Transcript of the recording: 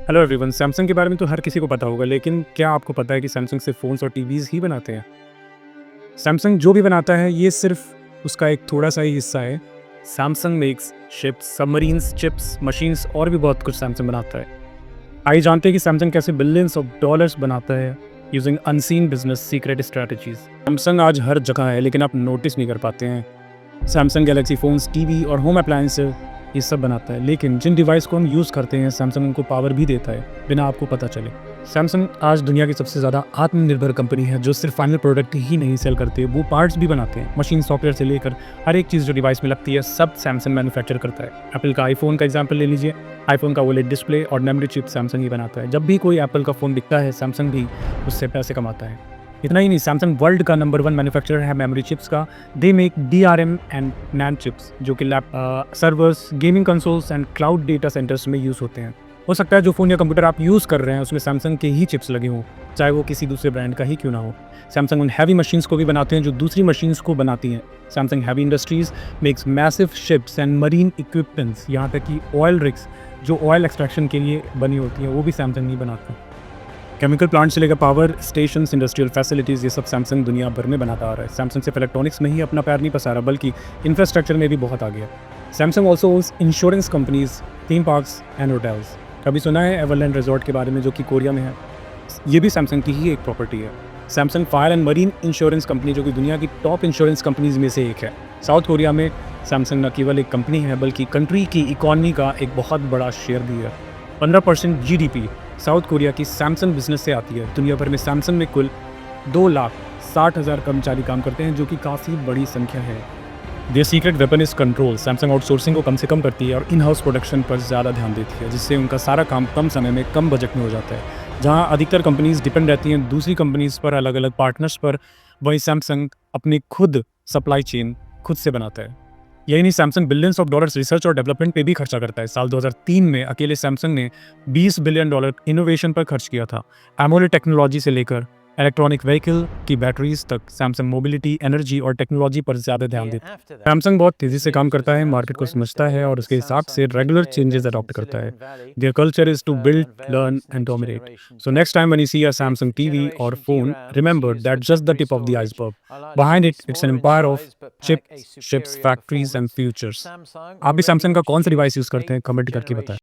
Hello everyone. Samsung के बारे में तो हर किसी को पता होगा, लेकिन क्या आपको पता है कि सैमसंग सिर्फ फ़ोन्स और टीवीज़ ही बनाते हैं? सैमसंग जो भी बनाता है, ये सिर्फ उसका एक थोड़ा-सा ही हिस्सा है। Samsung makes ships, submarines, chips, machines और भी बहुत कुछ सैमसंग बनाता है। आइए जानते हैं कि सैमसंग कैसे बिलियंस ऑफ डॉलर्स बनाता है using unseen business secret strategies. Samsung आज हर जगह है, लेकिन आप नोटिस नहीं कर पाते हैं। सैमसंग गैलेक्सी फ़ोन्स, टीवी और होम अप्लायंसेस ये सब बनाता है, लेकिन जिन डिवाइस को हम यूज़ करते हैं, सैमसंग उनको पावर भी देता है, बिना आपको पता चले। सैमसंग आज दुनिया की सबसे ज़्यादा आत्मनिर्भर कंपनी है, जो सिर्फ फाइनल प्रोडक्ट ही नहीं सेल करते, वो पार्ट्स भी बनाते हैं। मशीन, सॉफ्टवेयर से लेकर हर एक चीज़ जो डिवाइस में लगती है, सब सैमसंग मैन्युफैक्चर करता है। एप्पल का आईफ़ोन का एग्जाम्पल ले लीजिए। आईफ़ोन का ओलेड डिस्प्ले और मेमोरी चिप सैमसंग ही बनाता है। जब भी कोई एप्पल का फ़ोन बिकता है, सैमसंग भी उससे पैसे कमाता है। इतना ही नहीं, सैमसंग वर्ल्ड का नंबर 1 मैन्युफैक्चरर है मेमोरी चिप्स का। They make DRM and NAND chips, जो कि servers, gaming consoles and cloud data centres में यूज़ होते हैं। हो सकता है जो फ़ोन या कंप्यूटर आप यूज़ कर रहे हैं, उसमें सैमसंग के ही चिप्स लगे हों, चाहे वो किसी दूसरे ब्रांड का ही क्यों ना हो। सैमसंग उन हैवी मशीन्स को भी बनाते हैं जो दूसरी मशीन्स को बनाती हैं। Samsung heavy industries makes massive ships and marine equipments, यहाँ तक कि ऑयल रिग्स जो ऑयल एक्सट्रैक्शन के लिए बनी होती हैं, वो भी सैमसंग ही बनाता है। केमिकल प्लांट से लेकर पावर स्टेशंस, इंडस्ट्रियल फैसिलिटीज़, ये सब सैमसंग दुनिया भर में बनाता आ रहा है। सैमसंग सिर्फ इलेक्ट्रॉनिक्स में ही अपना पैर नहीं पसारा, बल्कि इंफ्रास्ट्रक्चर में भी बहुत आगे है। Samsung also owns insurance companies, theme parks and hotels. कभी सुना है एवरलैंड रिजॉर्ट के बारे में, जो कि कोरिया में है? ये भी सैमसंग की ही एक प्रॉपर्टी है। Samsung fire and marine insurance company, जो कि दुनिया की टॉप इंश्योरेंस कंपनीज में से एक है। साउथ कोरिया में सैमसंग न केवल एक कंपनी है, बल्कि कंट्री की इकॉनमी का एक बहुत बड़ा शेयर भी है। 15% जीडीपी साउथ कोरिया की सैमसंग बिजनेस से आती है। दुनिया भर में सैमसंग में कुल 2,60,000 कर्मचारी काम करते हैं, जो कि काफ़ी बड़ी संख्या है। Their secret weapon is control. Samsung outsourcing को कम से कम करती है और इन हाउस प्रोडक्शन पर ज़्यादा ध्यान देती है, जिससे उनका सारा काम कम समय में, कम बजट में हो जाता है। जहाँ अधिकतर कंपनीज डिपेंड रहती हैं दूसरी कंपनीज पर, अलग अलग पार्टनर्स पर, वहीं सैमसंग अपनी खुद सप्लाई चेन खुद से बनाता है। यही नहीं, Samsung billions of dollars research और डेवलपमेंट पे भी खर्चा करता है। साल 2003 में अकेले सैमसंग ने $20 बिलियन इनोवेशन पर खर्च किया था। एमोलेड टेक्नोलॉजी से लेकर इलेक्ट्रॉनिक व्हीकल की बैटरीज तक, सैमसंग मोबिलिटी, एनर्जी और टेक्नोलॉजी पर ज़्यादा ध्यान देता है। सैमसंग बहुत तेज़ी से काम करता है, मार्केट को समझता है और उसके हिसाब से रेगुलर चेंजेस अडॉप्ट करता है। Their culture is to build, learn and dominate. So next time when you see a Samsung TV और phone, remember that just the tip of the iceberg. Behind it, it's an empire of chips, ships, factories and futures. आप भी Samsung का कौन सा device use करते हैं? Comment करके बताएं।